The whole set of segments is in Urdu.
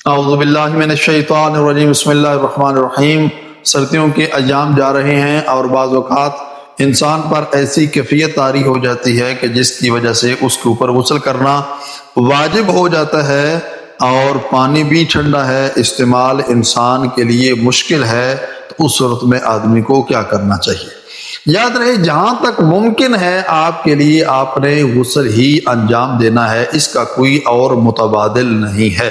اعوذ باللہ من الشیطان الرجیم بسم اللہ الرحمن الرحیم۔ سردیوں کے ایام جا رہے ہیں اور بعض اوقات انسان پر ایسی کیفیت طاری ہو جاتی ہے کہ جس کی وجہ سے اس کے اوپر غسل کرنا واجب ہو جاتا ہے، اور پانی بھی ٹھنڈا ہے، استعمال انسان کے لیے مشکل ہے، تو اس صورت میں آدمی کو کیا کرنا چاہیے؟ یاد رہے جہاں تک ممکن ہے آپ کے لیے آپ نے غسل ہی انجام دینا ہے، اس کا کوئی اور متبادل نہیں ہے۔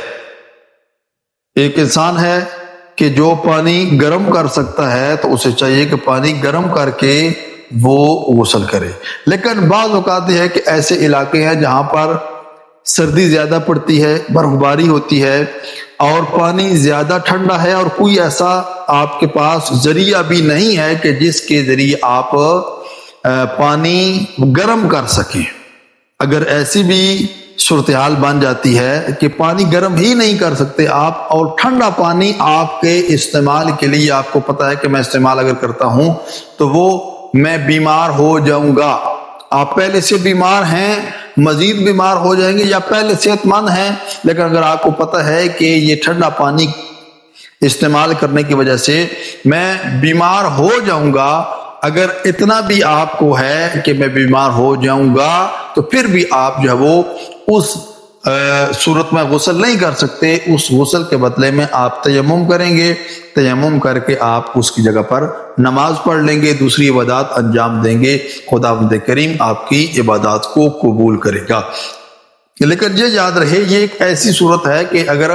ایک انسان ہے کہ جو پانی گرم کر سکتا ہے تو اسے چاہیے کہ پانی گرم کر کے وہ غسل کرے، لیکن بعض اوقات یہ ہے کہ ایسے علاقے ہیں جہاں پر سردی زیادہ پڑتی ہے، برف باری ہوتی ہے اور پانی زیادہ ٹھنڈا ہے، اور کوئی ایسا آپ کے پاس ذریعہ بھی نہیں ہے کہ جس کے ذریعے آپ پانی گرم کر سکیں۔ اگر ایسی بھی صورتحال بن جاتی ہے کہ پانی گرم ہی نہیں کر سکتے آپ، اور ٹھنڈا پانی آپ کے استعمال کے لیے آپ کو پتا ہے کہ میں استعمال اگر کرتا ہوں تو وہ میں بیمار ہو جاؤں گا، آپ پہلے سے بیمار ہیں، مزید بیمار ہو جائیں گے، یا پہلے صحت مند ہیں، لیکن اگر آپ کو پتا ہے کہ یہ ٹھنڈا پانی استعمال کرنے کی وجہ سے میں بیمار ہو جاؤں گا، اگر اتنا بھی آپ کو ہے کہ میں بیمار ہو جاؤں گا، تو پھر بھی آپ جو ہے وہ اس صورت میں غسل نہیں کر سکتے۔ اس غسل کے بدلے میں آپ تیمم کریں گے، تیمم کر کے آپ اس کی جگہ پر نماز پڑھ لیں گے، دوسری عبادات انجام دیں گے، خداوند کریم آپ کی عبادات کو قبول کرے گا۔ لیکن یہ یاد رہے یہ ایک ایسی صورت ہے کہ اگر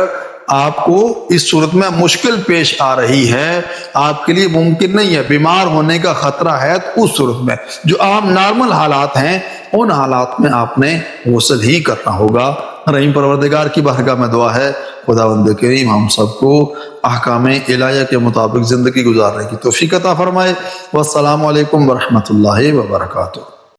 آپ کو اس صورت میں مشکل پیش آ رہی ہے، آپ کے لیے ممکن نہیں ہے، بیمار ہونے کا خطرہ ہے، تو اس صورت میں جو عام نارمل حالات ہیں ان حالات میں آپ نے غسل ہی کرنا ہوگا۔ رحیم پروردگار کی بارگاہ میں دعا ہے خداوند کریم ہم سب کو احکام الہیہ کے مطابق زندگی گزارنے کی توفیق عطا فرمائے۔ والسلام علیکم ورحمۃ اللہ وبرکاتہ۔